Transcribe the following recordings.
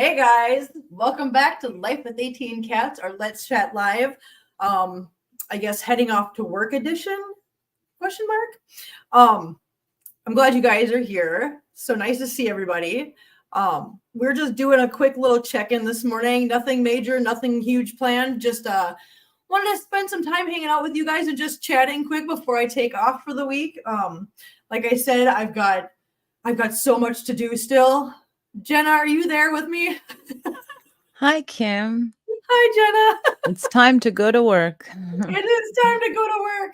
Hey guys, welcome back to Life with 18 Cats, or Let's Chat Live. I guess heading off to work edition? Question mark. I'm glad you guys are here. So nice to see everybody. We're just doing a quick little check-in this morning. Nothing major, nothing huge planned. Just wanted to spend some time hanging out with you guys and just chatting quick before I take off for the week. Like I said, I've got so much to do still. Jenna, are you there with me? Hi, Kim. Hi, Jenna. It's time to go to work. It is time to go to work.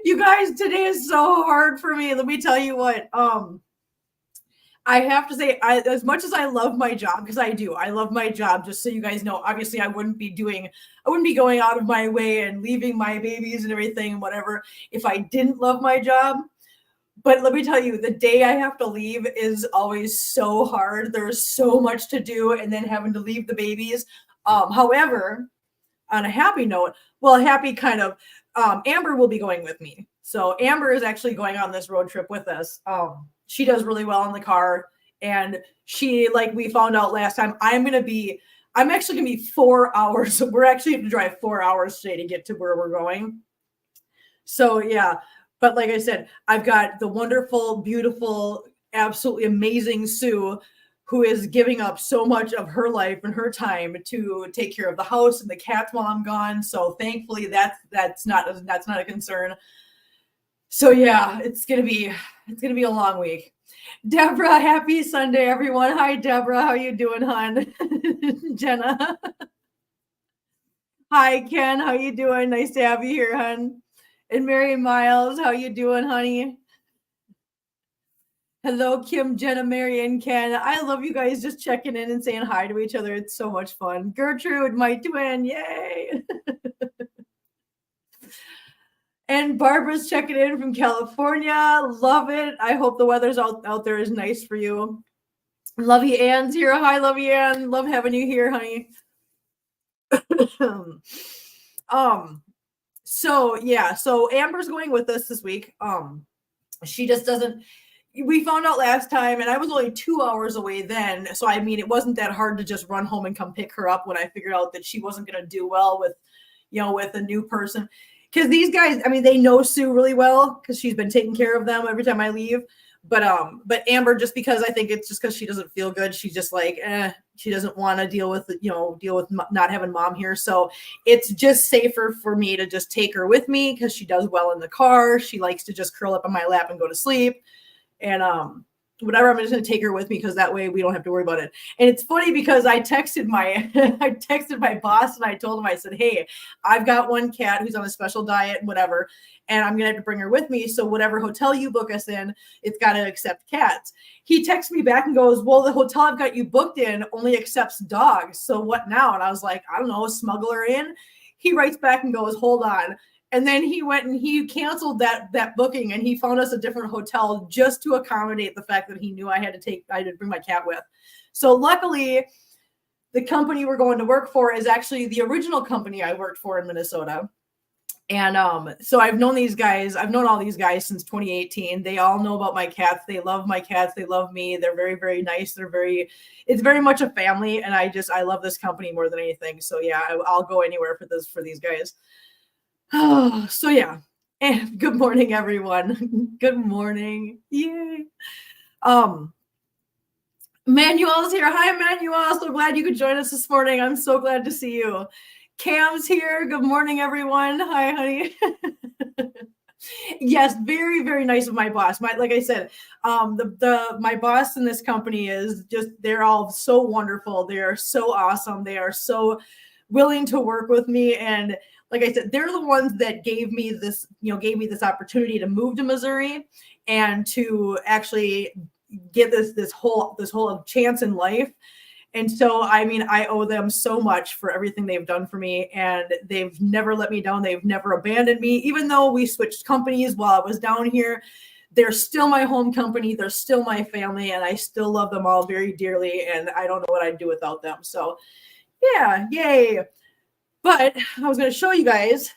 You guys, today is so hard for me. Let me tell you what. I have to say, as much as I love my job, because I do, I love my job. Just so you guys know, obviously, I wouldn't be going out of my way and leaving my babies and everything and whatever if I didn't love my job. But let me tell you, the day I have to leave is always so hard. There's so much to do, and then having to leave the babies. However, on a happy note, happy kind of, Amber will be going with me. So Amber is actually going on this road trip with us. She does really well in the car, and she, like we found out last time, I'm actually gonna be 4 hours. We're actually going to drive 4 hours today to get to where we're going. So yeah. But like I said, I've got the wonderful, beautiful, absolutely amazing Sue, who is giving up so much of her life and her time to take care of the house and the cats while I'm gone. So thankfully, that's not a concern. So yeah, it's gonna be a long week. Deborah, happy Sunday, everyone. Hi, Deborah. How you doing, hon? Jenna. Hi, Ken. How you doing? Nice to have you here, hon. And Mary Miles, how you doing, honey? Hello, Kim, Jenna, Mary, and Ken. I love you guys just checking in and saying hi to each other. It's so much fun. Gertrude, my twin, yay! And Barbara's checking in from California. Love it. I hope the weather's out there is nice for you. Lovey Ann's here. Hi, Lovey Ann. Love having you here, honey. So Amber's going with us this week. She just doesn't. We found out last time, and I was only 2 hours away then. So I mean, it wasn't that hard to just run home and come pick her up when I figured out that she wasn't going to do well with a new person. Because these guys, I mean, they know Sue really well because she's been taking care of them every time I leave. But Amber, just because I think it's just because she doesn't feel good, she's just like, she doesn't want to deal with not having mom here. So it's just safer for me to just take her with me because she does well in the car. She likes to just curl up on my lap and go to sleep. And whatever, I'm just going to take her with me because that way we don't have to worry about it. And it's funny because I texted my boss and I told him, I said, hey, I've got one cat who's on a special diet and whatever, and I'm going to have to bring her with me. So whatever hotel you book us in, it's got to accept cats. He texts me back and goes, well, the hotel I've got you booked in only accepts dogs. So what now? And I was like, I don't know, smuggle her in. He writes back and goes, hold on. And then he went and he canceled that booking, and he found us a different hotel just to accommodate the fact that he knew I had to bring my cat with. So luckily, the company we're going to work for is actually the original company I worked for in Minnesota. And so I've known all these guys since 2018. They all know about my cats. They love my cats. They love me. They're very, very nice. It's very much a family. And I love this company more than anything. So yeah, I'll go anywhere for these guys. Oh, so yeah. And good morning, everyone. Good morning. Yay. Manuel's here. Hi, Manuel. So glad you could join us this morning. I'm so glad to see you. Cam's here. Good morning, everyone. Hi, honey. Yes, very, very nice of my boss. Like I said, my boss in this company they're all so wonderful. They are so awesome. They are so willing to work with me. And like I said, they're the ones that gave me this opportunity to move to Missouri and to actually get this whole chance in life. And so, I mean, I owe them so much for everything they've done for me, and they've never let me down. They've never abandoned me, even though we switched companies while I was down here. They're still my home company. They're still my family, and I still love them all very dearly, and I don't know what I'd do without them. So yeah, yay. But I was going to show you guys,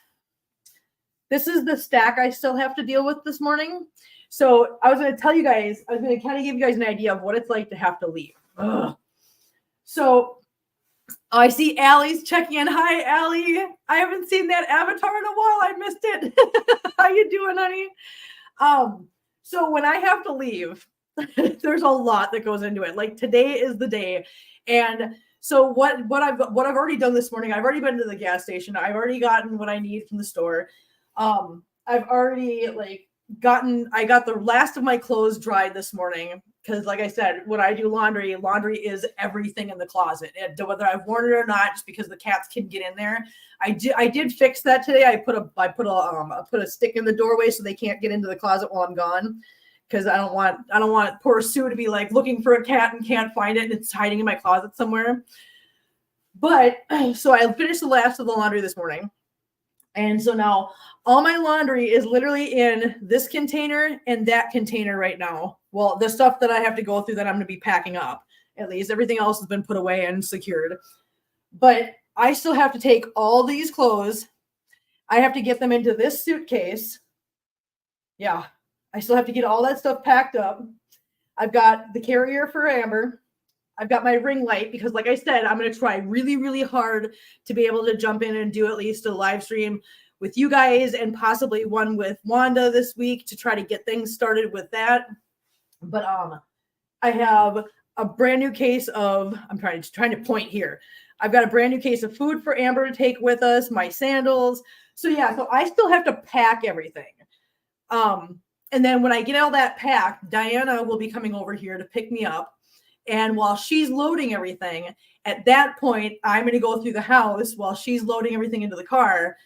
this is the stack I still have to deal with this morning. So I was going to tell you guys, I was going to kind of give you guys an idea of what it's like to have to leave. Ugh. So Oh, I see Allie's checking in. Hi, Allie. I haven't seen that avatar in a while. I missed it. How you doing, honey? So when I have to leave, there's a lot that goes into it. Like today is the day. And so what I've already done this morning, I've already been to the gas station. I've already gotten what I need from the store. I've already I got the last of my clothes dried this morning because like I said, when I do laundry is everything in the closet. And whether I've worn it or not, just because the cats can get in there. I did fix that today. I put a stick in the doorway so they can't get into the closet while I'm gone. Because I don't want poor Sue to be like looking for a cat and can't find it and it's hiding in my closet somewhere. But so I finished the last of the laundry this morning. And so now all my laundry is literally in this container and that container right now. Well, the stuff that I have to go through that I'm going to be packing up, at least everything else has been put away and secured. But I still have to take all these clothes. I have to get them into this suitcase. Yeah, I still have to get all that stuff packed up. I've got the carrier for Amber. I've got my ring light because, like I said, I'm going to try really, really hard to be able to jump in and do at least a live stream with you guys and possibly one with Wanda this week to try to get things started with that. But I have a brand new case of, I'm trying to point here. I've got a brand new case of food for Amber to take with us, my sandals. So yeah, so I still have to pack everything. And then when I get all that packed, Diana will be coming over here to pick me up. And while she's loading everything, at that point, I'm going to go through the house while she's loading everything into the car.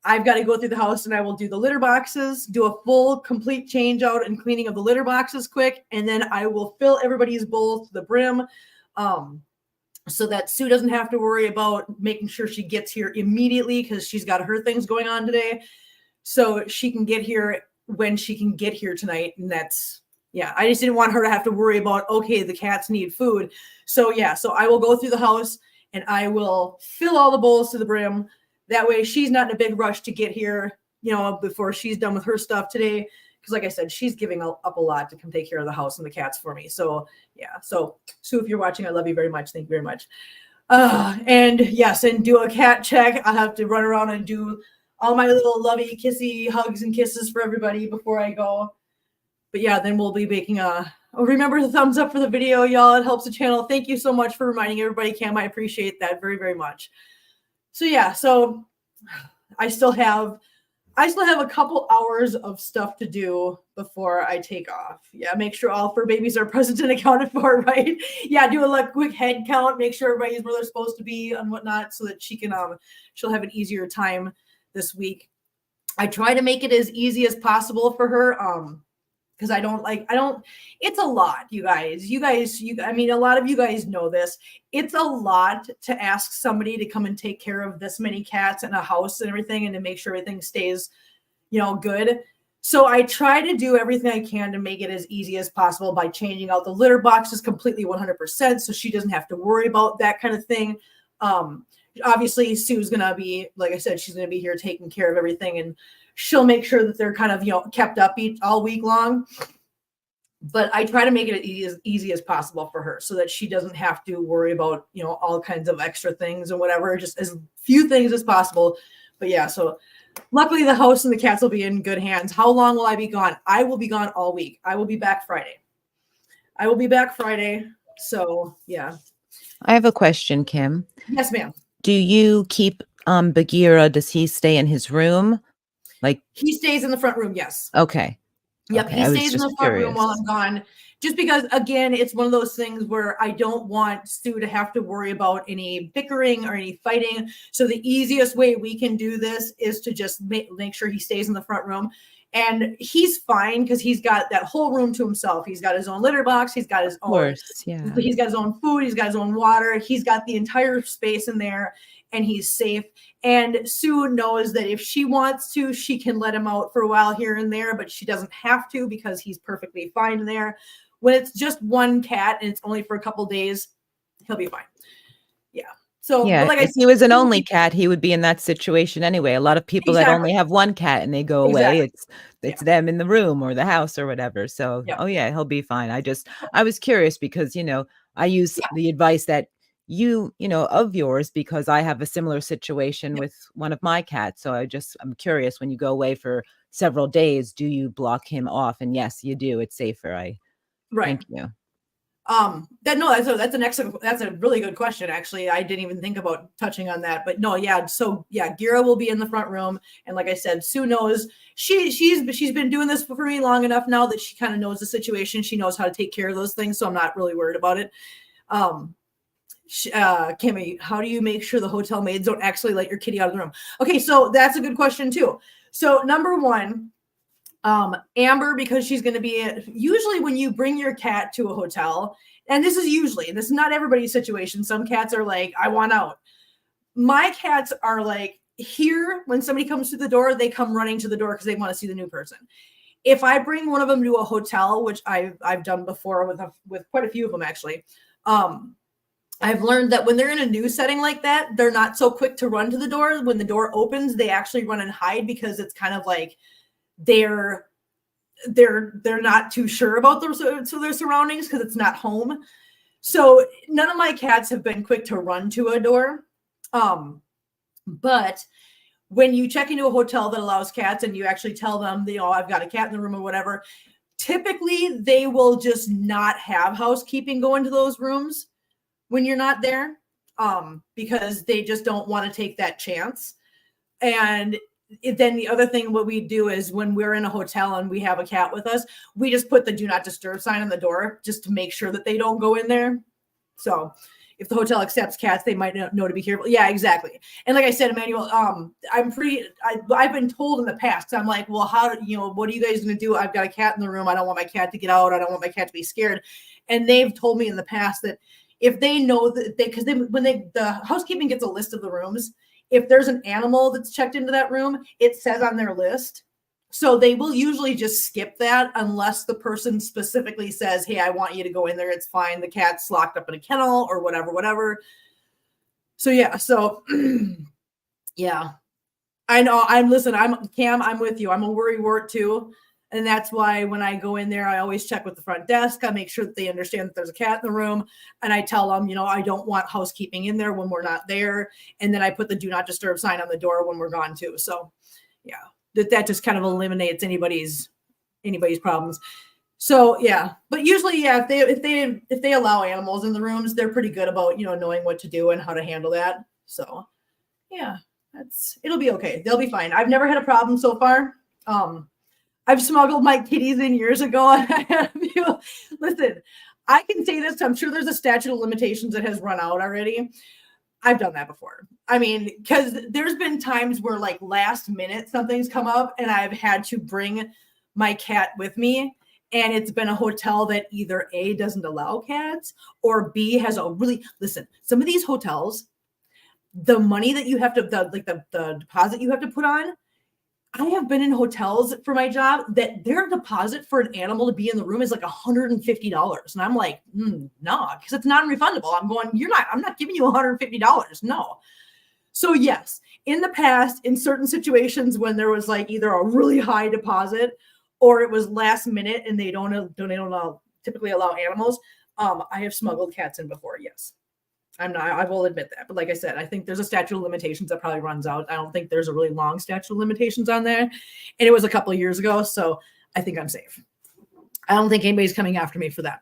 I've got to go through the house and I will do the litter boxes, do a full complete change out and cleaning of the litter boxes quick. And then I will fill everybody's bowls to the brim. So that Sue doesn't have to worry about making sure she gets here immediately because she's got her things going on today. So she can get here when she can get here tonight. And that's, yeah, I just didn't want her to have to worry about, okay, the cats need food. So yeah, so I will go through the house and I will fill all the bowls to the brim. That way she's not in a big rush to get here, before she's done with her stuff today. Because like I said, she's giving up a lot to come take care of the house and the cats for me. So yeah, so Sue, if you're watching, I love you very much. Thank you very much. And yes, and do a cat check. I'll have to run around and do all my little lovey, kissy hugs and kisses for everybody before I go. But yeah, then we'll be making remember the thumbs up for the video, y'all. It helps the channel. Thank you so much for reminding everybody, Cam. I appreciate that very, very much. So yeah, so I still have a couple hours of stuff to do before I take off. Yeah, make sure all fur babies are present and accounted for, right? Yeah, do a quick head count, make sure everybody's where they're supposed to be and whatnot so that she can she'll have an easier time this week. I try to make it as easy as possible for her. Because it's a lot, you guys, I mean, a lot of you guys know this. It's a lot to ask somebody to come and take care of this many cats in a house and everything and to make sure everything stays, good. So I try to do everything I can to make it as easy as possible by changing out the litter boxes completely 100% so she doesn't have to worry about that kind of thing. Obviously, Sue's going to be, like I said, she's going to be here taking care of everything and she'll make sure that they're kind of, kept up all week long. But I try to make it as easy as possible for her so that she doesn't have to worry about, all kinds of extra things or whatever, just as few things as possible. But yeah, so luckily the house and the cats will be in good hands. How long will I be gone? I will be gone all week. I will be back Friday. So yeah. I have a question, Kim. Yes, ma'am. Do you keep Bagheera? Does he stay in his room? Like he stays in the front room, yes. Okay. Yep, okay. he stays in the front room while I'm gone. Just because, again, it's one of those things where I don't want Sue to have to worry about any bickering or any fighting. So the easiest way we can do this is to just make sure he stays in the front room. And he's fine because he's got that whole room to himself. He's got his own litter box. He's got his own, he's got his own food. He's got his own water. He's got the entire space in there and he's safe. And Sue knows that if she wants to, she can let him out for a while here and there, but she doesn't have to because he's perfectly fine there. When it's just one cat and it's only for a couple days, he'll be fine. Yeah. So, yeah, like if he was an only cat, he would be in that situation anyway. A lot of people that only have one cat and they go away, it's them in the room or the house or whatever. So, oh yeah, he'll be fine. I was curious because, I use the advice that of yours, because I have a similar situation with one of my cats. So I'm curious, when you go away for several days, do you block him off? And yes, you do. It's safer. Thank you. That's a really good question. Actually, I didn't even think about touching on that, but no, yeah. So yeah, Gira will be in the front room, and like I said, Sue knows she's been doing this for me long enough now that she kind of knows the situation. She knows how to take care of those things, so I'm not really worried about it. Kimmy, how do you make sure the hotel maids don't actually let your kitty out of the room? Okay, so that's a good question too. So number one, Amber, because she's going to be usually when you bring your cat to a hotel, and this is not everybody's situation. Some cats are like, I want out. My cats are like, here, when somebody comes to the door, they come running to the door because they want to see the new person. If I bring one of them to a hotel, which I've done before with quite a few of them actually, I've learned that when they're in a new setting like that, they're not so quick to run to the door. When the door opens, they actually run and hide because it's kind of like they're not too sure about their surroundings because it's not home. So none of my cats have been quick to run to a door. But when you check into a hotel that allows cats and you actually tell them, I've got a cat in the room or whatever, typically they will just not have housekeeping go into those rooms when you're not there, because they just don't want to take that chance. And then the other thing, what we do is when we're in a hotel and we have a cat with us, we just put the do not disturb sign on the door just to make sure that they don't go in there. So if the hotel accepts cats, they might know to be careful. Yeah, exactly. And like I said, Emmanuel, I've been told in the past, I'm like, well, what are you guys going to do? I've got a cat in the room. I don't want my cat to get out. I don't want my cat to be scared. And they've told me in the past that if they know that the housekeeping gets a list of the rooms, if there's an animal that's checked into that room, it says on their list. So they will usually just skip that unless the person specifically says, hey, I want you to go in there. It's fine. The cat's locked up in a kennel or whatever. So yeah. So yeah, I know. I'm Cam. I'm with you. I'm a worrywart too. And that's why when I go in there, I always check with the front desk. I make sure that they understand that there's a cat in the room. And I tell them, I don't want housekeeping in there when we're not there. And then I put the do not disturb sign on the door when we're gone too. So yeah, that just kind of eliminates anybody's problems. So yeah, but usually, yeah, if they allow animals in the rooms, they're pretty good about, knowing what to do and how to handle that. So yeah, it'll be okay. They'll be fine. I've never had a problem so far. I've smuggled my kitties in years ago. Listen, I can say this. I'm sure there's a statute of limitations that has run out already. I've done that before. I mean, because there's been times where like last minute something's come up and I've had to bring my cat with me. And it's been a hotel that either A, doesn't allow cats, or B, has listen, some of these hotels, the money that you have to, the deposit you have to put on, I have been in hotels for my job that their deposit for an animal to be in the room is like $150. And I'm like, no, because it's non-refundable. I'm not giving you $150. No. So yes, in the past, in certain situations when there was like either a really high deposit or it was last minute and they don't typically allow animals, I have smuggled cats in before. Yes. I will admit that. But like I said, I think there's a statute of limitations that probably runs out. I don't think there's a really long statute of limitations on there. And it was a couple of years ago. So I think I'm safe. I don't think anybody's coming after me for that.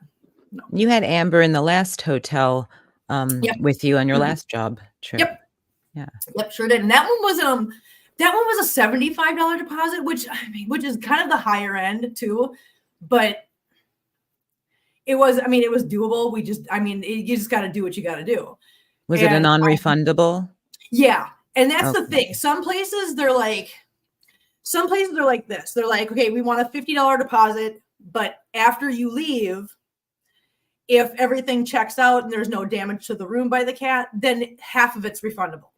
No. You had Amber in the last hotel with you on your last job trip. Yep. Yeah. Yep, sure did. And that one was a $75 deposit, which is kind of the higher end too. But it was doable. You just got to do what you got to do. Was it a non-refundable? Yeah. And that's the thing. Some places they're like this. They're like, okay, we want a $50 deposit, but after you leave, if everything checks out and there's no damage to the room by the cat, then half of it's refundable.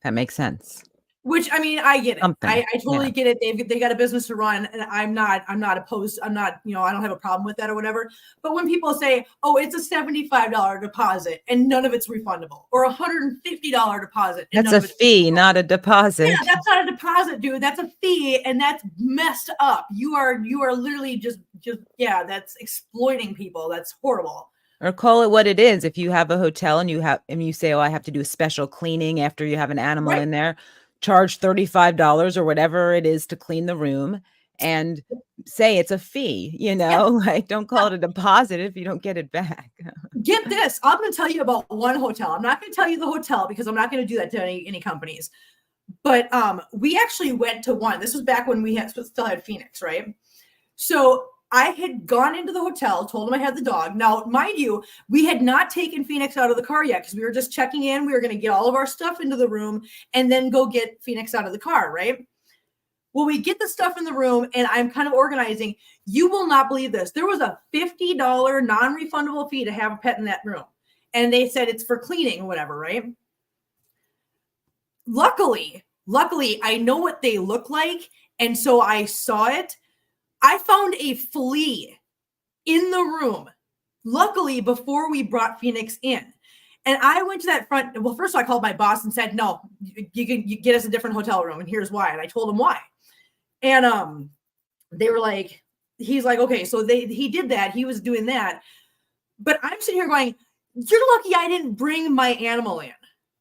That makes sense. Which, I get it. I totally get it. They got a business to run, and I'm not opposed. I don't have a problem with that or whatever. But when people say, oh, it's a $75 deposit and none of it's refundable, or a $150 deposit. And that's a fee, not a deposit. Yeah, that's not a deposit, dude. That's a fee, and that's messed up. You are literally just that's exploiting people. That's horrible. Or call it what it is. If you have a hotel and you say, "Oh, I have to do a special cleaning after you have an animal Right. in there," charge $35 or whatever it is to clean the room and say it's a fee, Yeah. like don't call it a deposit if you don't get it back. Get this. I'm going to tell you about one hotel. I'm not going to tell you the hotel because I'm not going to do that to any companies. But we actually went to one. This was back when we still had Phoenix, right? So I had gone into the hotel, told him I had the dog. Now, mind you, we had not taken Phoenix out of the car yet because we were just checking in. We were going to get all of our stuff into the room and then go get Phoenix out of the car, right? Well, we get the stuff in the room and I'm kind of organizing. You will not believe this. There was a $50 non-refundable fee to have a pet in that room. And they said it's for cleaning or whatever, right? Luckily, I know what they look like. And so I saw it. I found a flea in the room, luckily, before we brought Phoenix in. And I went to that front. Well, first of all, I called my boss and said, no, you get us a different hotel room. And here's why. And I told him why. And they were like, he's like, okay, so he did that. He was doing that. But I'm sitting here going, you're lucky I didn't bring my animal in.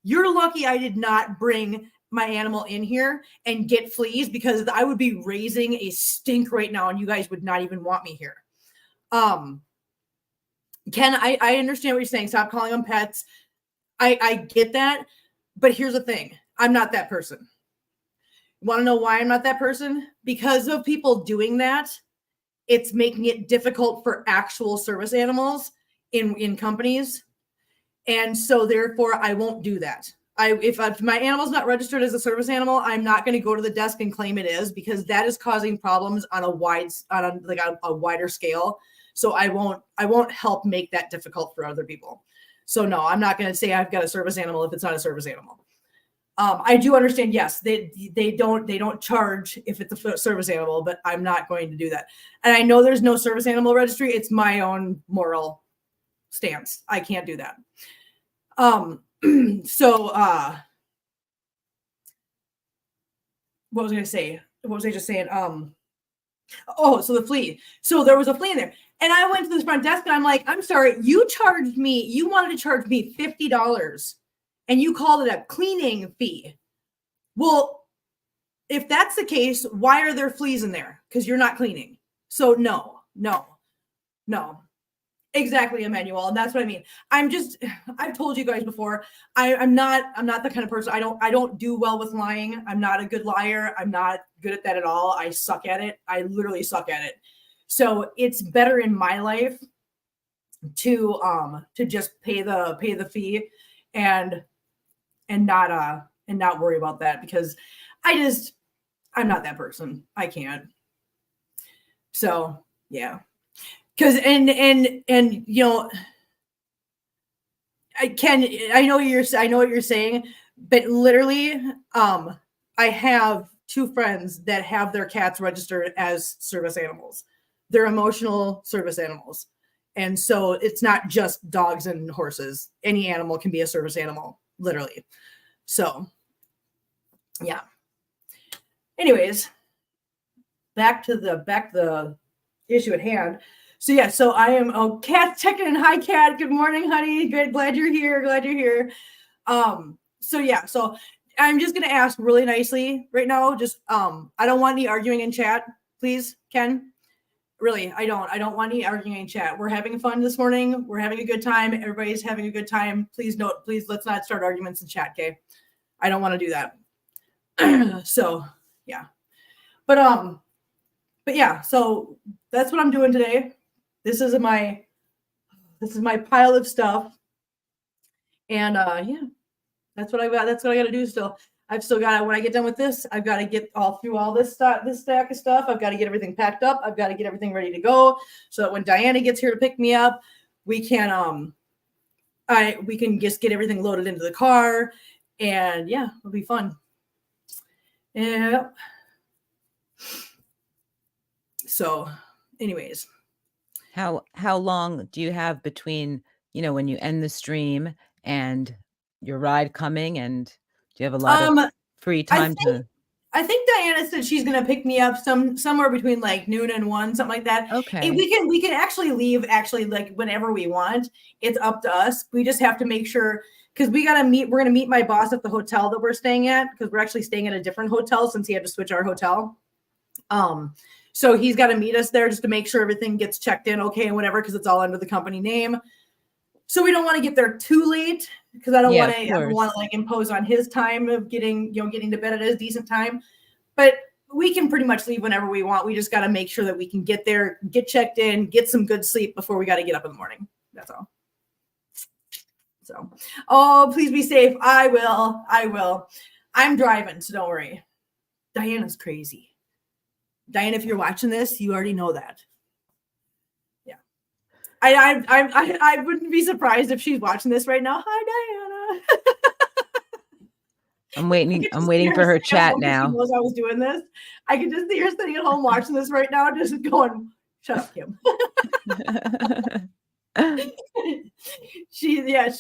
You're lucky I did not bring my animal in here and get fleas because I would be raising a stink right now and you guys would not even want me here. Ken, I understand what you're saying. Stop calling them pets. I get that. But here's the thing. I'm not that person. Want to know why I'm not that person? Because of people doing that, it's making it difficult for actual service animals in companies. And so therefore I won't do that. If my animal's not registered as a service animal, I'm not going to go to the desk and claim it is because that is causing problems on a wider scale. So I won't help make that difficult for other people. So no, I'm not going to say I've got a service animal if it's not a service animal. I do understand. Yes, they don't charge if it's a service animal, but I'm not going to do that. And I know there's no service animal registry. It's my own moral stance. I can't do that. So what was I going to say? What was I just saying? So the flea. So there was a flea in there. And I went to this front desk and I'm like, I'm sorry, you wanted to charge me $50 and you called it a cleaning fee. Well, if that's the case, why are there fleas in there? Because you're not cleaning. So no. Exactly, Emmanuel. And that's what I mean. I've told you guys before, I'm not the kind of person, I don't do well with lying. I'm not a good liar. I'm not good at that at all. I suck at it. I literally suck at it. So it's better in my life to just pay the fee and not worry about that because I'm not that person. I can't. So yeah. Because and you know, I know what you're saying, but literally, I have two friends that have their cats registered as service animals. They're emotional service animals. And so it's not just dogs and horses. Any animal can be a service animal, literally. So yeah. Anyways, back to the issue at hand. So yeah, so I am Kat checking in. Hi Kat, good morning, honey. Good, glad you're here. So yeah, so I'm just gonna ask really nicely right now. Just I don't want any arguing in chat, please, Ken. Really, I don't want any arguing in chat. We're having fun this morning. We're having a good time. Everybody's having a good time. Please let's not start arguments in chat, okay? I don't want to do that. So yeah. But yeah, so that's what I'm doing today. This is my pile of stuff. And yeah, that's what I got. That's what I got to do still. I've still got to, when I get done with this, I've got to get all this stack of stuff. I've got to get everything packed up. I've got to get everything ready to go so that when Diana gets here to pick me up, we can just get everything loaded into the car and yeah, it'll be fun. Yeah. So anyways. How long do you have between, when you end the stream and your ride coming, and do you have a lot of free time to? I think Diana said she's gonna pick me up somewhere between like noon and 1, something like that. Okay. And we can actually leave like whenever we want. It's up to us. We just have to make sure because we're gonna meet my boss at the hotel that we're staying at because we're actually staying at a different hotel since he had to switch our hotel. So he's got to meet us there just to make sure everything gets checked in okay and whatever because it's all under the company name. So we don't want to get there too late because I don't want to like impose on his time of getting to bed at a decent time. But we can pretty much leave whenever we want. We just got to make sure that we can get there, get checked in, get some good sleep before we got to get up in the morning. That's all. So, oh, please be safe. I will. I'm driving, so don't worry. Diana's crazy. Diana, if you're watching this, you already know that. Yeah. I wouldn't be surprised if she's watching this right now. Hi, Diana. I'm waiting for her chat now. She knows I was doing this. I could just see her sitting at home watching this right now, just going, "Shut up, Kim." She thinks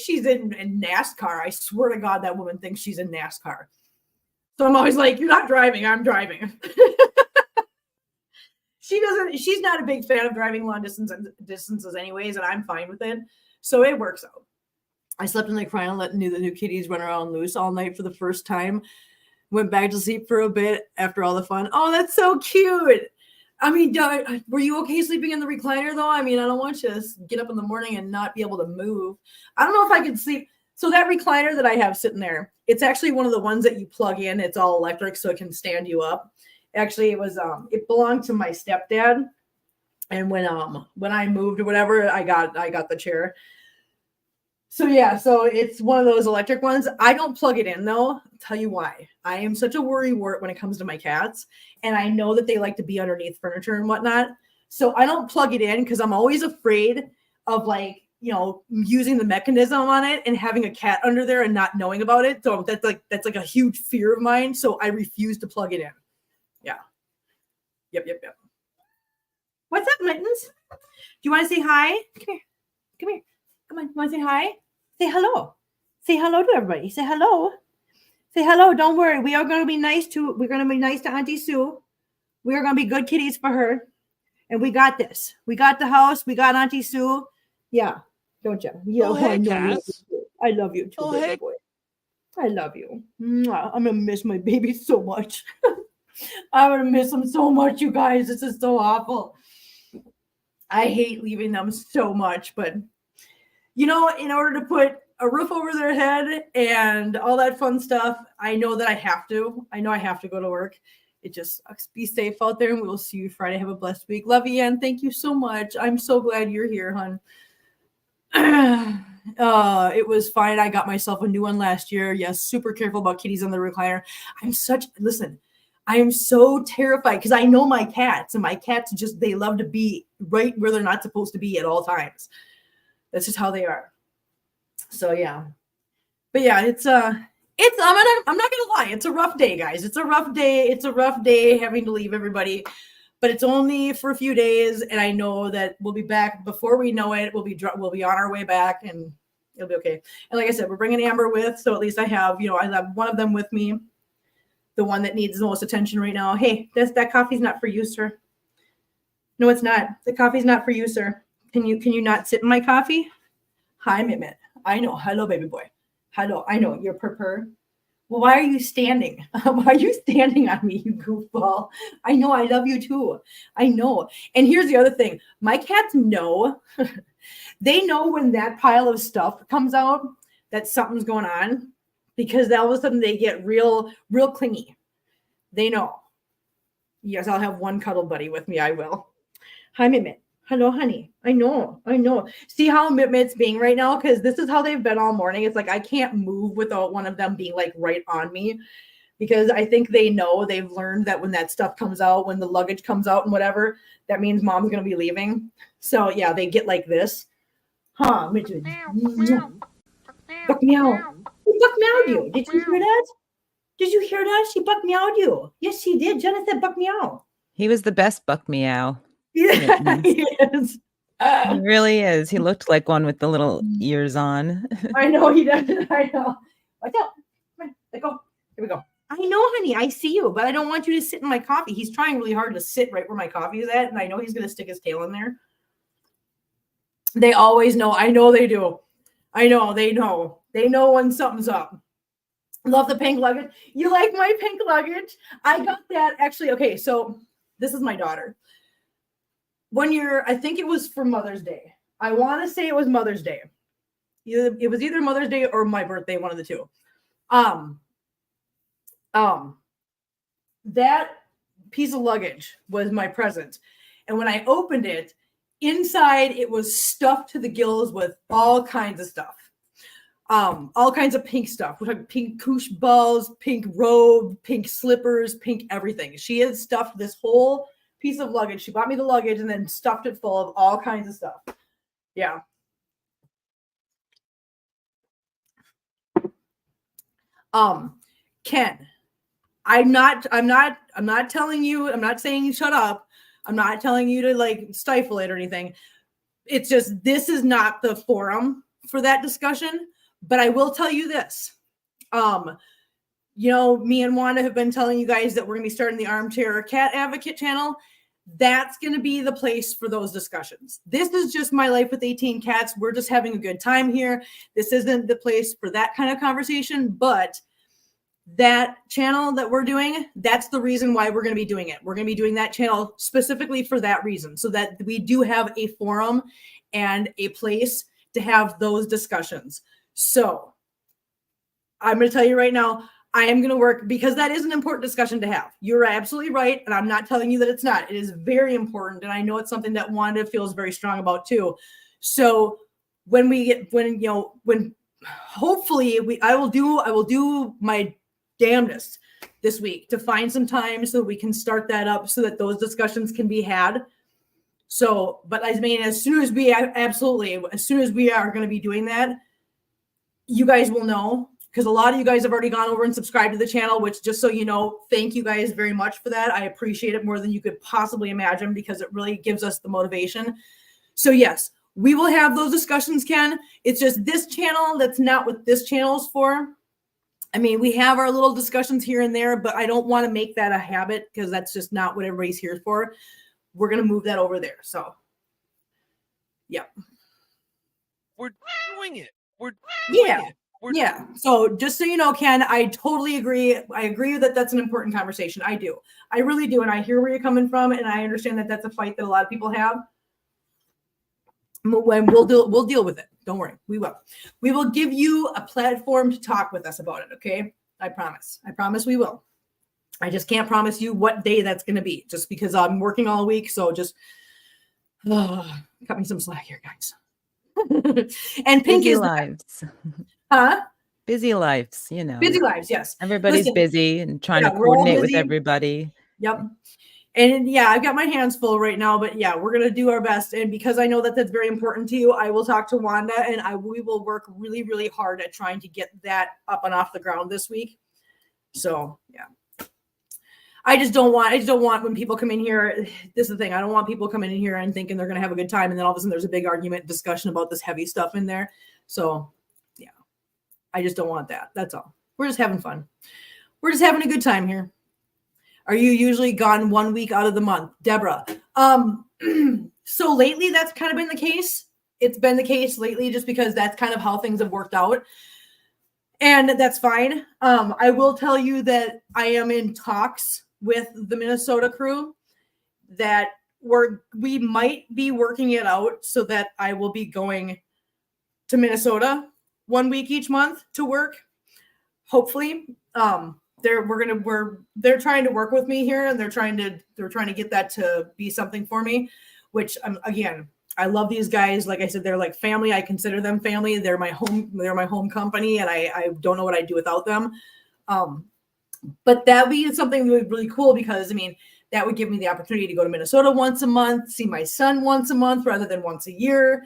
she's in NASCAR. I swear to God, that woman thinks she's in NASCAR. So I'm always like, "You're not driving. I'm driving." She's not a big fan of driving long distances anyways, and I'm fine with it. So it works out. I slept in the crying and letting the new kitties run around loose all night for the first time. Went back to sleep for a bit after all the fun. Oh, that's so cute. I mean, were you okay sleeping in the recliner though? I mean, I don't want you to get up in the morning and not be able to move. I don't know if I could sleep. So that recliner that I have sitting there, it's actually one of the ones that you plug in. It's all electric, so it can stand you up. Actually, it belonged to my stepdad. And when I moved or whatever, I got the chair. So yeah, so it's one of those electric ones. I don't plug it in though. I'll tell you why. I am such a worrywart when it comes to my cats, and I know that they like to be underneath furniture and whatnot. So I don't plug it in because I'm always afraid of like, using the mechanism on it and having a cat under there and not knowing about it. So that's like a huge fear of mine. So I refuse to plug it in. Yeah. Yep. What's up, Mittens? Do you want to say hi? Come here. Come on. You want to say hi? Say hello. Say hello to everybody. Say hello. Say hello. Don't worry. We're going to be nice to Auntie Sue. We are going to be good kitties for her. And we got this. We got the house. We got Auntie Sue. Yeah. Don't you? Yeah. Oh, hey, Cass. I love you too, baby boy. I love you. Mwah. I'm going to miss my baby so much. I'm going to miss them so much, you guys. This is so awful. I hate leaving them so much, but in order to put a roof over their head and all that fun stuff, I know that I have to. I know I have to go to work. It just sucks. Be safe out there, and we will see you Friday. Have a blessed week. Love you, Ann. Thank you so much. I'm so glad you're here, hon. It was fine. I got myself a new one last year. Yes, super careful about kitties on the recliner. I am so terrified because I know my cats, and my cats they love to be right where they're not supposed to be at all times. That's just how they are. So yeah. But yeah, I'm not gonna lie, it's a rough day, guys. It's a rough day having to leave everybody. But it's only for a few days, and I know that we'll be back before we know it. We'll be on our way back, and it'll be okay. And like I said, we're bringing Amber with, so at least I have one of them with me, the one that needs the most attention right now. Hey, that coffee's not for you, sir. No, it's not. The coffee's not for you, sir. Can you not sip in my coffee? Hi, Mimit. I know. Hello, baby boy. Hello. I know. You're purr. Well, why are you standing? Why are you standing on me, you goofball? I know. I love you too. I know. And here's the other thing. My cats know. They know when that pile of stuff comes out that something's going on because all of a sudden they get real clingy. They know. Yes, I'll have one cuddle buddy with me. I will. Hi, Mimit. Hello, honey. I know. See how Mit's being right now? Because this is how they've been all morning. It's like I can't move without one of them being like right on me because I think they've learned that when that stuff comes out, when the luggage comes out and whatever, that means mom's going to be leaving. So yeah, they get like this. Huh, Mitch? Buck meow. She buck meowed you. Did you hear that? Did you hear that? She buck meowed you. Yes, she did. Jenna said buck meow. He was the best buck meow. Yeah, he is. He really is. He looked like one with the little ears on. I know he does. I know. Watch out. Come on, let go. Here we go. I know, honey, I see you, but I don't want you to sit in my coffee. He's trying really hard to sit right where my coffee is at, and I know he's going to stick his tail in there. They always know. I know they do. I know, they know. They know when something's up. Love the pink luggage. You like my pink luggage? I got that actually. Okay, so this is my daughter. One year, I think it was for Mother's Day. I want to say it was Mother's Day. It was either Mother's Day or my birthday, one of the two. That piece of luggage was my present. And when I opened it, inside it was stuffed to the gills with all kinds of stuff. All kinds of pink stuff. We had pink koosh balls, pink robe, pink slippers, pink everything. She had stuffed this whole piece of luggage. She bought me the luggage and then stuffed it full of all kinds of stuff. Yeah. Ken, I'm not telling you, I'm not saying you shut up. I'm not telling you to like stifle it or anything. It's just, this is not the forum for that discussion, but I will tell you this. You know, me and Wanda have been telling you guys that we're going to be starting the Armchair Cat Advocate channel. That's going to be the place for those discussions. This is just my life with 18 cats. We're just having a good time here. This isn't the place for that kind of conversation, but that channel that we're doing, that's the reason why we're going to be doing it. We're going to be doing that channel specifically for that reason, so that we do have a forum and a place to have those discussions. So I'm going to tell you right now, I am going to work, because that is an important discussion to have. You're absolutely right. And I'm not telling you that it's not. It is very important. And I know it's something that Wanda feels very strong about too. So when hopefully I will do my damnedest this week to find some time so we can start that up so that those discussions can be had. So, but I mean, as soon as we are going to be doing that, you guys will know, because a lot of you guys have already gone over and subscribed to the channel, which, just so you know, thank you guys very much for that. I appreciate it more than you could possibly imagine, because it really gives us the motivation. So yes, we will have those discussions, Ken. It's just this channel, that's not what this channel is for. I mean, we have our little discussions here and there, but I don't want to make that a habit, because that's just not what everybody's here for. We're going to move that over there. So, yeah. We're doing it. Yeah. So just so you know, Ken, I totally agree. I agree that that's an important conversation. I do. I really do. And I hear where you're coming from. And I understand that that's a fight that a lot of people have. When we'll deal with it. Don't worry. We will give you a platform to talk with us about it. Okay. I promise we will. I just can't promise you what day that's going to be, just because I'm working all week. So just cut me some slack here, guys. And Pink busy is lives. Huh? Busy lives, you know. Busy lives, yes. Everybody's busy and trying to coordinate with everybody. Yep. And yeah, I've got my hands full right now, but yeah, we're going to do our best. And because I know that that's very important to you, I will talk to Wanda, and we will work really, really hard at trying to get that up and off the ground this week. So yeah. I just don't want when people come in here, this is the thing. I don't want people coming in here and thinking they're going to have a good time, and then all of a sudden there's a big argument discussion about this heavy stuff in there. So yeah, I just don't want that. That's all. We're just having fun. We're just having a good time here. Are you usually gone 1 week out of the month? Deborah. So lately that's kind of been the case. It's been the case lately just because that's kind of how things have worked out. And that's fine. I will tell you that I am in talks with the Minnesota crew that we might be working it out so that I will be going to Minnesota 1 week each month to work. Hopefully, they're trying to work with me here, and they're trying to get that to be something for me, which again, I love these guys. Like I said, they're like family. I consider them family. They're my home company, and I don't know what I'd do without them. But that would be something really, really cool, because I mean, that would give me the opportunity to go to Minnesota once a month, see my son once a month rather than once a year.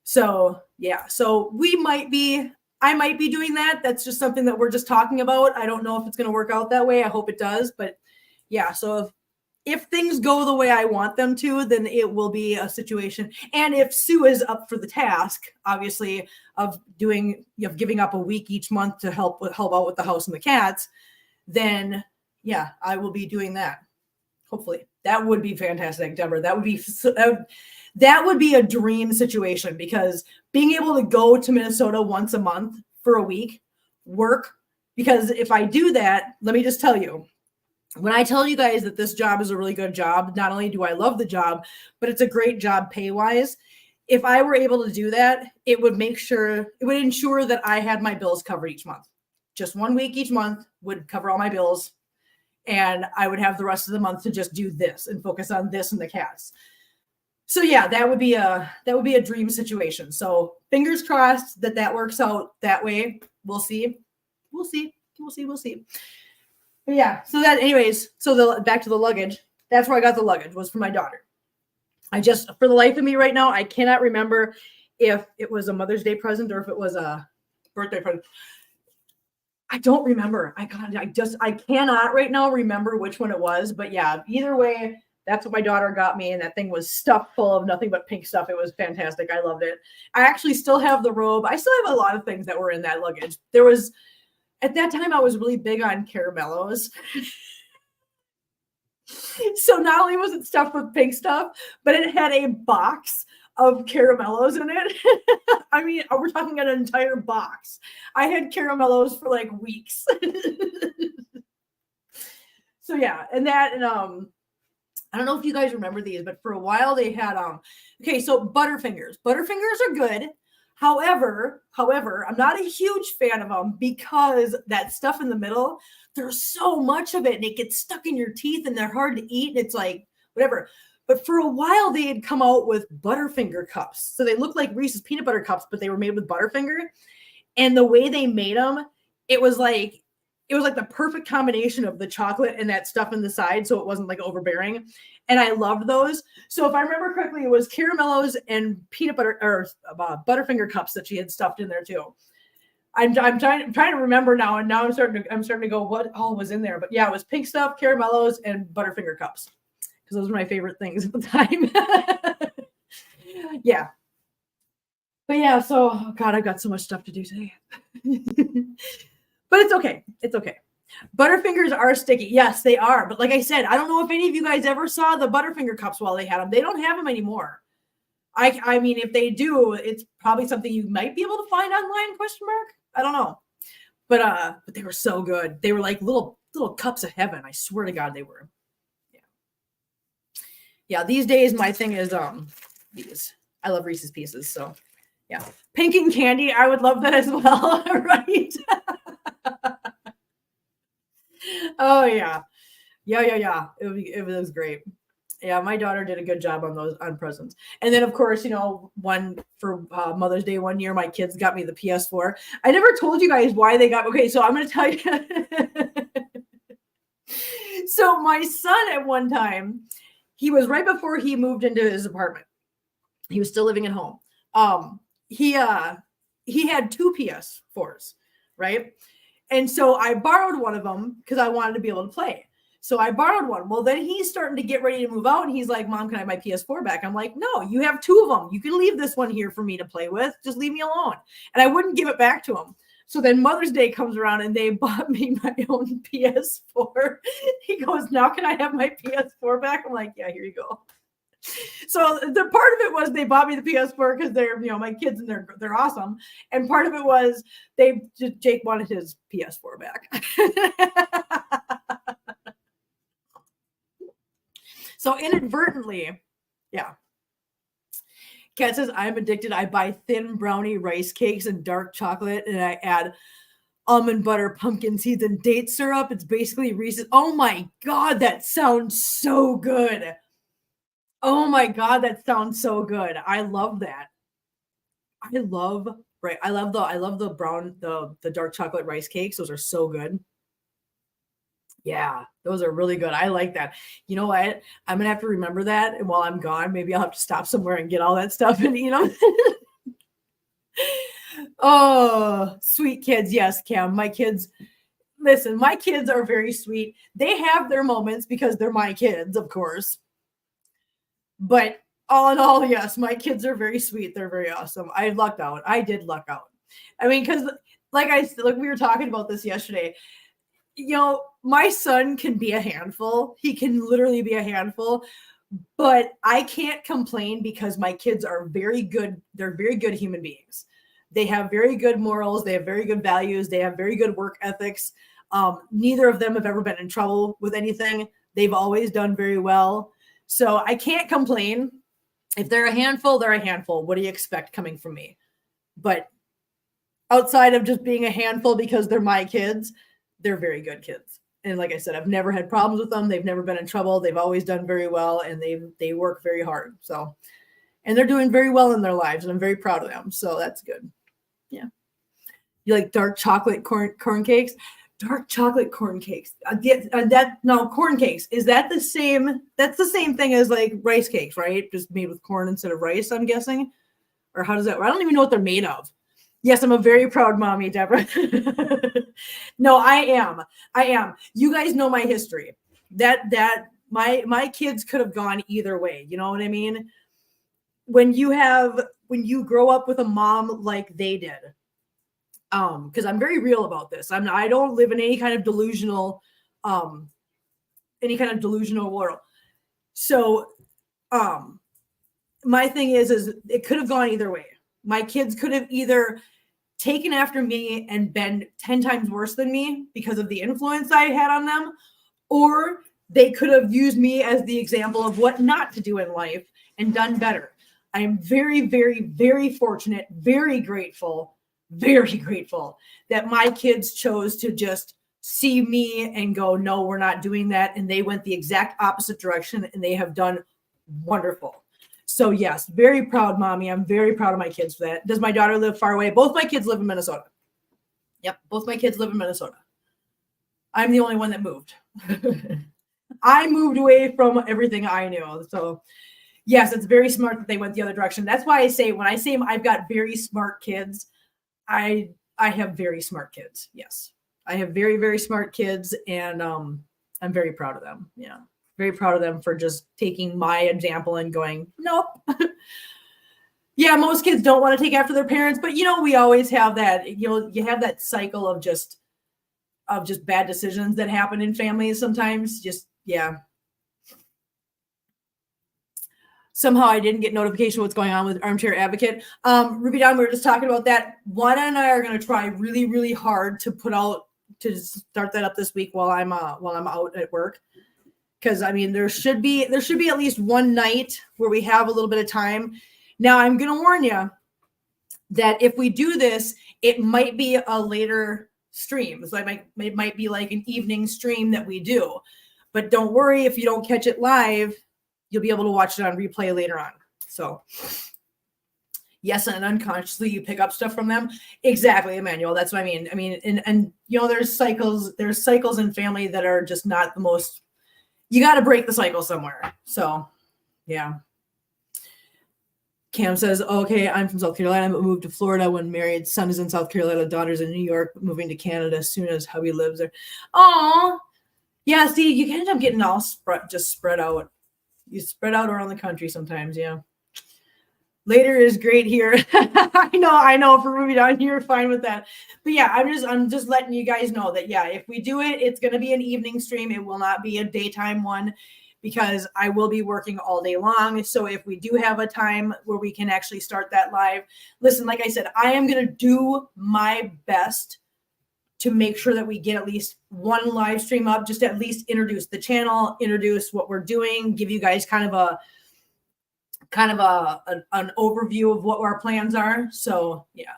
So yeah, so I might be doing that. That's just something that we're just talking about. I don't know if it's going to work out that way. I hope it does. But yeah, so if things go the way I want them to, then it will be a situation. And if Sue is up for the task, obviously, of giving up a week each month to help out with the house and the cats, then yeah, I will be doing that. Hopefully. That would be fantastic, Deborah. That would be a dream situation, because being able to go to Minnesota once a month for a week, work, because if I do that, let me just tell you, when I tell you guys that this job is a really good job, not only do I love the job, but it's a great job pay-wise. If I were able to do that, it would ensure that I had my bills covered each month. Just 1 week each month would cover all my bills. And I would have the rest of the month to just do this and focus on this and the cats. So yeah, that would be a dream situation. So fingers crossed that works out that way. We'll see. But yeah, so that anyways, back to the luggage. That's where I got the luggage, was for my daughter. For the life of me right now, I cannot remember if it was a Mother's Day present or if it was a birthday present. I don't remember. I cannot right now remember which one it was. But yeah, either way, that's what my daughter got me. And that thing was stuffed full of nothing but pink stuff. It was fantastic. I loved it. I actually still have the robe. I still have a lot of things that were in that luggage. At that time, I was really big on caramellos. So not only was it stuffed with pink stuff, but it had a box of caramellos in it. I mean, we're talking an entire box. I had caramellos for like weeks. So yeah, and I don't know if you guys remember these, but for a while they had okay, so Butterfingers. Butterfingers are good. However, I'm not a huge fan of them because that stuff in the middle, there's so much of it and it gets stuck in your teeth and they're hard to eat. And it's like, whatever. But for a while they had come out with Butterfinger cups. So they looked like Reese's peanut butter cups, but they were made with Butterfinger. And the way they made them, it was like the perfect combination of the chocolate and that stuff in the side. So it wasn't like overbearing. And I loved those. So if I remember correctly, it was caramellos and peanut butter or Butterfinger cups that she had stuffed in there too. I'm trying to remember now. And now I'm starting to go, what all was in there? But yeah, it was pink stuff, caramellos, and Butterfinger cups. Because those were my favorite things at the time. Yeah. But yeah, so, oh God, I've got so much stuff to do today. But it's okay. It's okay. Butterfingers are sticky. Yes, they are. But like I said, I don't know if any of you guys ever saw the Butterfinger cups while they had them. They don't have them anymore. I mean, if they do, it's probably something you might be able to find online, ? I don't know. But they were so good. They were like little cups of heaven. I swear to God they were. Yeah. Yeah, these days my thing is these. I love Reese's Pieces, so yeah. Pink and candy, I would love that as well, right? Oh yeah. It was great. Yeah, my daughter did a good job on presents. And then of course, one for Mother's Day one year, my kids got me the PS4. I never told you guys why they got. Okay, so I'm going to tell you. So my son at one time, he was right before he moved into his apartment. He was still living at home. He had 2 PS4s, right? And so I borrowed one of them because I wanted to be able to play. So I borrowed one. Well, then he's starting to get ready to move out. And he's like, Mom, can I have my PS4 back? I'm like, no, you have 2 of them. You can leave this one here for me to play with. Just leave me alone. And I wouldn't give it back to him. So then Mother's Day comes around and they bought me my own PS4. He goes, now can I have my PS4 back? I'm like, yeah, here you go. So the part of it was they bought me the PS4 because they're, my kids and they're awesome. And part of it was Jake wanted his PS4 back. So inadvertently, yeah. Kat says, I'm addicted. I buy thin brownie rice cakes and dark chocolate, and I add almond butter, pumpkin seeds, and date syrup. It's basically Reese's. Oh my God, that sounds so good. Oh my God, that sounds so good. I love that. I love the dark chocolate rice cakes. Those are so good. Yeah, those are really good. I like that. You know what? I'm going to have to remember that. And while I'm gone, maybe I'll have to stop somewhere and get all that stuff. And, oh, sweet kids. Yes, Cam. My kids are very sweet. They have their moments because they're my kids, of course. But all in all, yes, my kids are very sweet. They're very awesome. I lucked out. I did luck out. I mean, because like we were talking about this yesterday. my son can be a handful. He can literally be a handful, but I can't complain because my kids are very good. They're very good human beings. They have very good morals. They have very good values. They have very good work ethics. Neither of them have ever been in trouble with anything. They've always done very well. So I can't complain. If they're a handful, they're a handful. What do you expect coming from me? But outside of just being a handful because they're my kids, they're very good kids. And like I said, I've never had problems with them. They've never been in trouble. They've always done very well, and they work very hard. So, and they're doing very well in their lives, and I'm very proud of them. So that's good. Yeah. You like dark chocolate corn cakes? Dark chocolate corn cakes. Corn cakes. Is that the same? That's the same thing as like rice cakes, right? Just made with corn instead of rice, I'm guessing. Or how does that? I don't even know what they're made of. Yes, I'm a very proud mommy, Deborah. No, I am. You guys know my history. That my kids could have gone either way. You know what I mean? When you grow up with a mom like they did, because I'm very real about this. I don't live in any kind of delusional world. So, my thing is it could have gone either way. My kids could have either taken after me and been 10 times worse than me because of the influence I had on them, or they could have used me as the example of what not to do in life and done better. I am very, very, very fortunate, very grateful that my kids chose to just see me and go, no, we're not doing that. And they went the exact opposite direction, and they have done wonderful. So yes, very proud, mommy. I'm very proud of my kids for that. Does my daughter live far away? Both my kids live in Minnesota. Yep, both my kids live in Minnesota. I'm the only one that moved. I moved away from everything I knew. So yes, it's very smart that they went the other direction. That's why I say, when I say I've got very smart kids, I have very smart kids. Yes, I have very, very smart kids, and I'm very proud of them. Yeah. Very proud of them for just taking my example and going, nope. Yeah, most kids don't want to take after their parents, but we always have that, you have that cycle of just bad decisions that happen in families sometimes. Just, yeah. Somehow I didn't get notification of what's going on with Armchair Advocate. Ruby Dawn, we were just talking about that. Juana and I are going to try really, really hard to start that up this week while I'm out at work. Because there should be at least one night where we have a little bit of time. Now I'm going to warn you that if we do this, it might be a later stream. So it might be like an evening stream that we do. But don't worry, if you don't catch it live, you'll be able to watch it on replay later on. So yes, and unconsciously you pick up stuff from them. Exactly, Emmanuel. That's what I mean. And there's cycles in family that are just not the most. You got to break the cycle somewhere. So, yeah. Cam says, okay, I'm from South Carolina, but moved to Florida when married. Son is in South Carolina, daughter's in New York, moving to Canada as soon as hubby lives there. Oh, yeah, see, you can end up getting all spread out. You spread out around the country sometimes, yeah. Later is great here. I know for Ruby Dawn, you're fine with that. But yeah, I'm just letting you guys know that, yeah, if we do it, it's going to be an evening stream. It will not be a daytime one because I will be working all day long. So if we do have a time where we can actually start that live, listen, like I said, I am going to do my best to make sure that we get at least one live stream up, just at least introduce the channel, introduce what we're doing, give you guys kind of an overview of what our plans are. So yeah.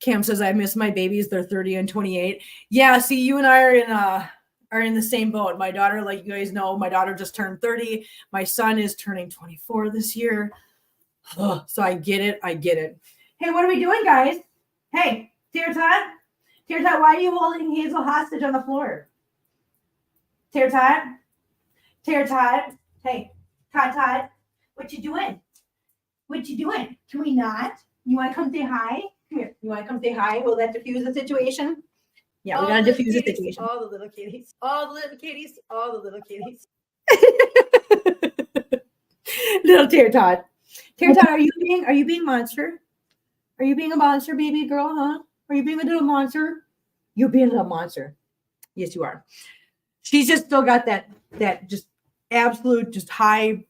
Cam says, I miss my babies. They're 30 and 28. Yeah. See, you and I are in the same boat. My daughter, like you guys know, my daughter just turned 30. My son is turning 24 this year. Ugh, so I get it. Hey, what are we doing, guys? Hey, Dear Todd, why are you holding Hazel hostage on the floor? Dear Todd, hey, Todd. What you doing? Can we not? You want to come say hi? Come here. You want to come say hi? Will that diffuse the situation? Yeah, we got to diffuse the situation. All the little kitties. Little Tear Todd. Are you being monster? Are you being a monster, baby girl, huh? Are you being a little monster? You're being a little monster. Yes, you are. She's just still got that just absolute, just high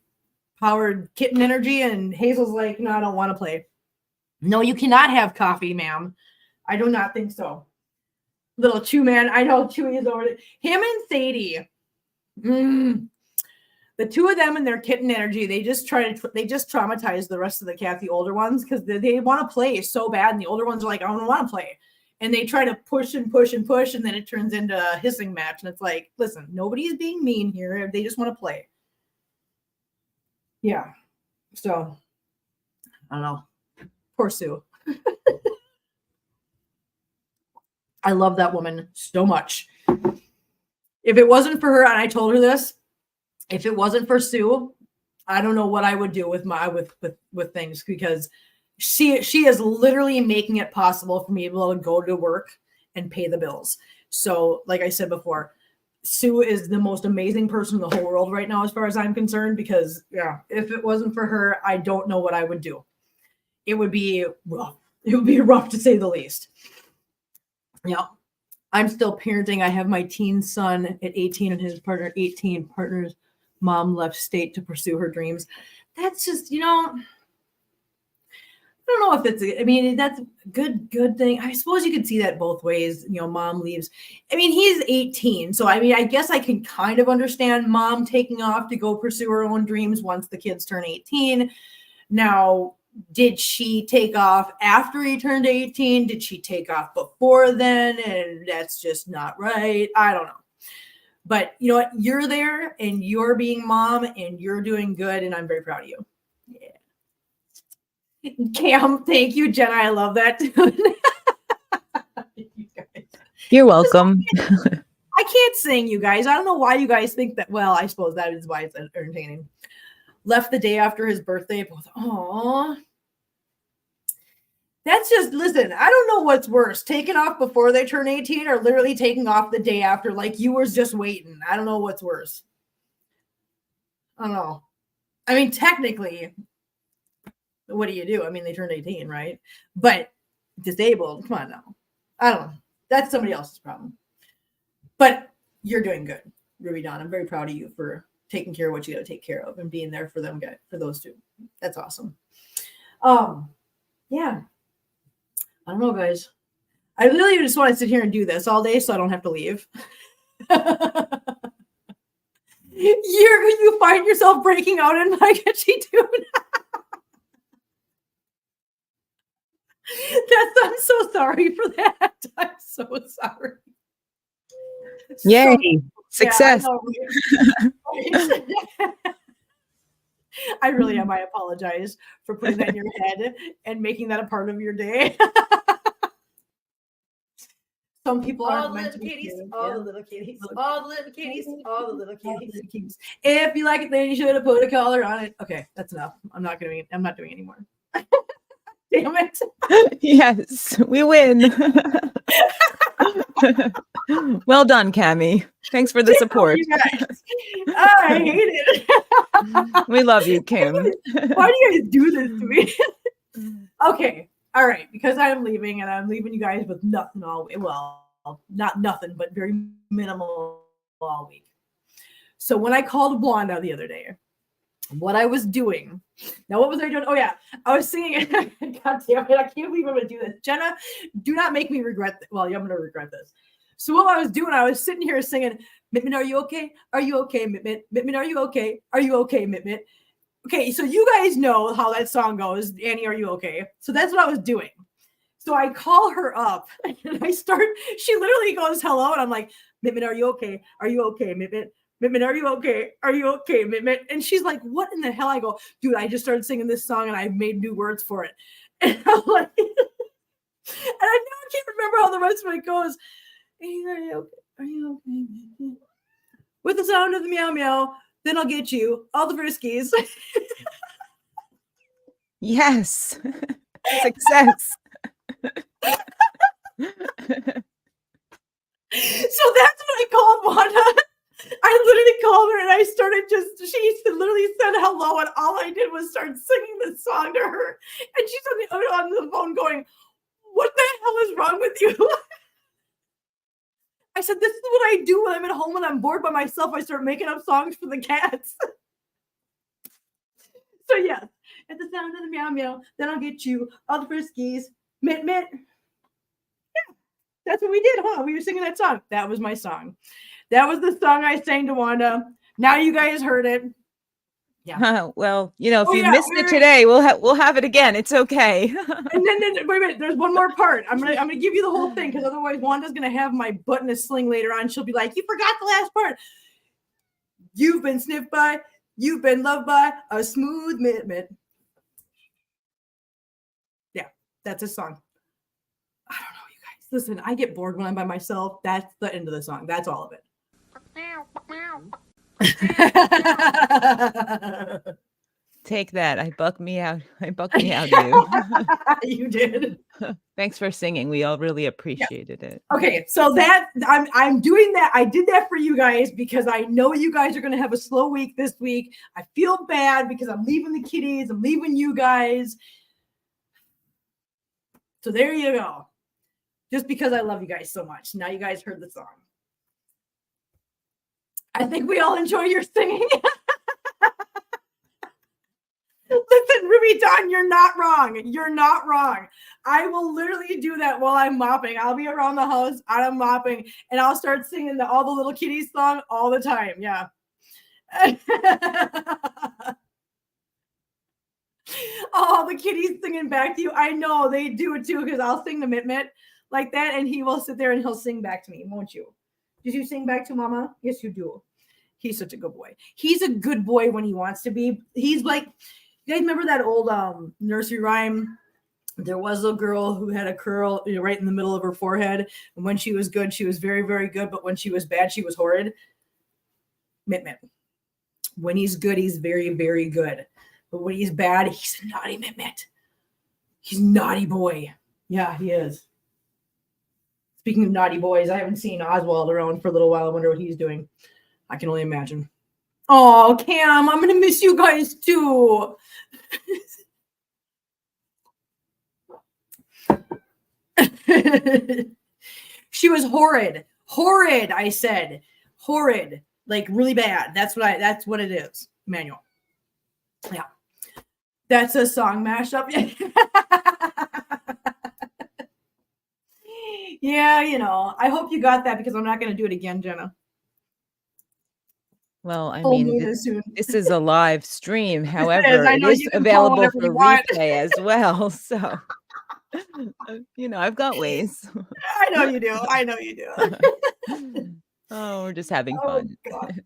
powered kitten energy. And Hazel's like, no, I don't want to play. No, you cannot have coffee, ma'am. I do not think so. Little Chew man. I know Chewy is over there. Him and Sadie. The two of them and their kitten energy, they just traumatize the rest of the cat, the older ones, because they want to play so bad. And the older ones are like, I don't want to play. And they try to push and push and push. And then it turns into a hissing match. And it's like, listen, nobody is being mean here. They just want to play. Yeah. So, I don't know. Poor Sue. I love that woman so much. If it wasn't for her, and I told her this, if it wasn't for Sue, I don't know what I would do with with things, because she is literally making it possible for me to be able to go to work and pay the bills. So, like I said before, Sue is the most amazing person in the whole world right now, as far as I'm concerned, because yeah, if it wasn't for her, I don't know what I would do. It would be rough. It would be rough to say the least. Yeah. I'm still parenting. I have my teen son at 18 and his partner 18. Partner's mom left state to pursue her dreams. That's just, I don't know if it's, I mean, that's a good thing. I suppose you could see that both ways. Mom leaves. I mean, he's 18. So, I mean, I guess I can kind of understand mom taking off to go pursue her own dreams once the kids turn 18. Now, did she take off after he turned 18? Did she take off before then? And that's just not right. I don't know. But you know what? You're there and you're being mom and you're doing good. And I'm very proud of you. Yeah. Cam, thank you, Jenna. I love that. You're welcome. I can't sing, you guys. I don't know why you guys think that. Well, I suppose that is why it's entertaining. Left the day after his birthday. Both, aww. That's just, listen, I don't know what's worse, taking off before they turn 18 or literally taking off the day after, like you was just waiting. I don't know what's worse. I don't know. I mean, technically, what do? I mean, they turned 18, right? But disabled, come on now. I don't know. That's somebody else's problem. But you're doing good, Ruby Dawn. I'm very proud of you for taking care of what you got to take care of and being there for them, for those two. That's awesome. Yeah. I don't know, guys. I really just want to sit here and do this all day so I don't have to leave. You find yourself breaking out in my catchy tune. I'm so sorry for that. I'm so sorry. Yay. Success. Yeah, I really am. I apologize for putting that in your head and making that a part of your day. Some people all aren't the meant to little be kitties, cute. all Yeah. the little kitties, all the little kitties, all the little kitties. If you like it, then you should have put a collar on it. Okay, that's enough. I'm not doing anymore. Damn it. Yes, we win. Well done, Cammie. Thanks for the support. You guys. I hate it. We love you, Kim. Why do you guys do this to me? Okay. All right. Because I'm leaving and I'm leaving you guys with nothing all week. Well, not nothing, but very minimal all week. So when I called Wanda the other day, what I was doing. Now, what was I doing? Oh, yeah. I was singing. God damn it. I can't believe I'm going to do this. Jenna, do not make me regret. Well, I'm going to regret this. So what I was doing, I was sitting here singing, Mitt, are you okay? Are you okay, Mitt? Mitt, are you okay? Are you okay, Mitt? Okay, so you guys know how that song goes. Annie, are you okay? So that's what I was doing. So I call her up and she literally goes, hello. And I'm like, Mitt, are you okay? Are you okay, Mitt? Mitt, are you okay? Are you okay, Mitt? And she's like, what in the hell? I go, dude, I just started singing this song and I made new words for it. And I'm like, and I now can't remember how the rest of it goes. Are you okay? Are you okay? With the sound of the meow meow, then I'll get you all the friskies. Yes. Success. So that's when I called Wanda. I literally called her and I started she literally said hello and all I did was start singing this song to her. And she's on the phone going, what the hell is wrong with you? I said, this is what I do when I'm at home and I'm bored by myself. I start making up songs for the cats. So yeah, at the sound of the meow meow, then I'll get you all the friskies. Mitt mitt. Yeah, that's what we did, huh? We were singing that song. That was my song. That was the song I sang to Wanda. Now you guys heard it. Yeah. Well, if Oh, you yeah, missed it today, we'll have it again. It's okay. And then wait a minute, there's one more part. I'm gonna give you the whole thing, because otherwise Wanda's gonna have my butt in a sling later on. She'll be like, you forgot the last part. You've been sniffed by, you've been loved by a smooth mitt. Yeah, that's a song. I don't know, you guys. Listen, I get bored when I'm by myself. That's the end of the song. That's all of it. Take that. I buck me out. You. You did. Thanks for singing. We all really appreciated it. Okay, so that I'm doing that. I did that for you guys because I know you guys are going to have a slow week this week. I feel bad because I'm leaving the kitties. I'm leaving you guys. So there you go. Just because I love you guys so much. Now you guys heard the song. I think we all enjoy your singing. Listen, Ruby Dawn, you're not wrong. You're not wrong. I will literally do that while I'm mopping. I'll be around the house, I'm mopping, and I'll start singing all the little kitties song all the time. Yeah. Oh, the kitties singing back to you. I know they do it too, because I'll sing the mitt like that, and he will sit there and he'll sing back to me, won't you? Did you sing back to Mama? Yes, you do. He's such a good boy. He's a good boy when he wants to be. He's like, you guys remember that old nursery rhyme? There was a girl who had a curl right in the middle of her forehead. And when she was good, she was very, very good. But when she was bad, she was horrid. Mitt. When he's good, he's very, very good. But when he's bad, he's a naughty Mitt. He's a naughty boy. Yeah, he is. Speaking of naughty boys, I haven't seen Oswald around for a little while. I wonder what he's doing. I can only imagine. Oh, Cam, I'm going to miss you guys too. She was horrid. Horrid, I said. Horrid. Like really bad. That's what it is, Manuel. Yeah. That's a song mashup. Yeah, I hope you got that, because I'm not going to do it again, Jenna. Well, I mean, this is a live stream. However, I know it is you can call available whenever for you want. replay as well. So, I've got ways. I know you do. I know you do. Oh, we're just having fun. God.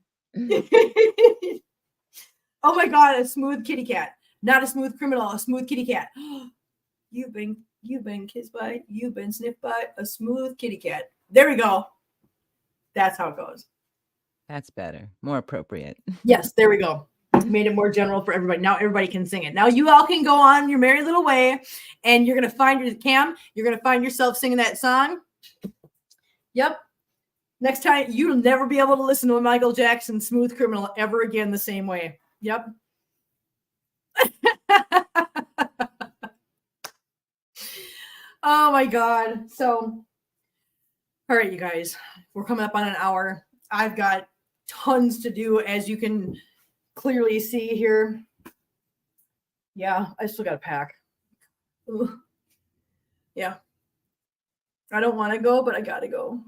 Oh my God, a smooth kitty cat. Not a smooth criminal, a smooth kitty cat. You've been kissed by, you've been sniffed by a smooth kitty cat. There we go. That's how it goes. That's better. More appropriate. Yes, there we go. Made it more general for everybody. Now everybody can sing it. Now you all can go on your merry little way, and you're going to find you're going to find yourself singing that song. Yep. Next time, you'll never be able to listen to a Michael Jackson Smooth Criminal ever again the same way. Yep. Oh my God. So, all right, you guys, we're coming up on an hour. I've got tons to do, as you can clearly see here. Yeah, I still got to pack. Ugh. Yeah. I don't want to go, but I got to go.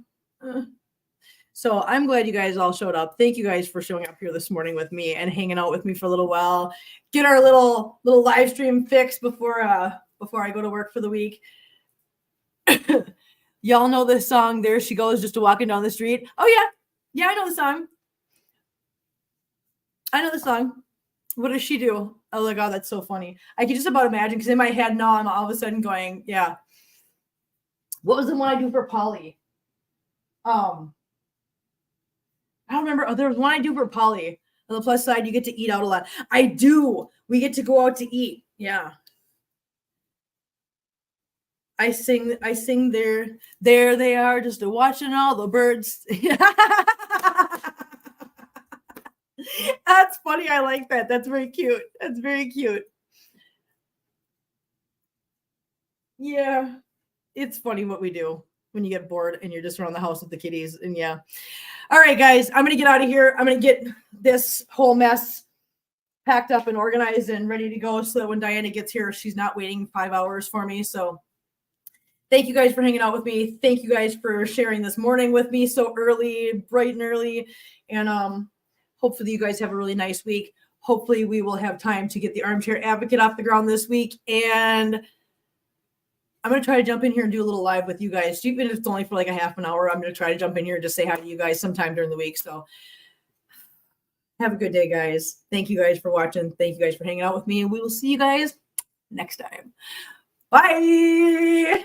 So I'm glad you guys all showed up. Thank you guys for showing up here this morning with me and hanging out with me for a little while. Get our little live stream fixed before I go to work for the week. Y'all know this song, There She Goes, Just Walking Down the Street. Oh yeah. Yeah, I know the song. I know the song. What does she do? Oh my God, that's so funny. I can just about imagine, because in my head now I'm all of a sudden going, yeah. What was the one I do for Polly? I don't remember. Oh, there was one I do for Polly. On the plus side, you get to eat out a lot. I do. We get to go out to eat. Yeah. I sing there they are, just watching all the birds. That's funny. I like that. That's very cute. That's very cute. Yeah. It's funny what we do. when you get bored and you're just around the house with the kitties. And yeah. All right, guys, I'm going to get out of here. I'm going to get this whole mess packed up and organized and ready to go so that when Diana gets here, she's not waiting 5 hours for me. So thank you guys for hanging out with me. Thank you guys for sharing this morning with me so early, bright and early. And hopefully you guys have a really nice week. Hopefully we will have time to get the Armchair Advocate off the ground this week. And I'm going to try to jump in here and do a little live with you guys. Even if it's only for like a half an hour, I'm going to try to jump in here and just say hi to you guys sometime during the week. So have a good day, guys. Thank you guys for watching. Thank you guys for hanging out with me. And we will see you guys next time. Bye.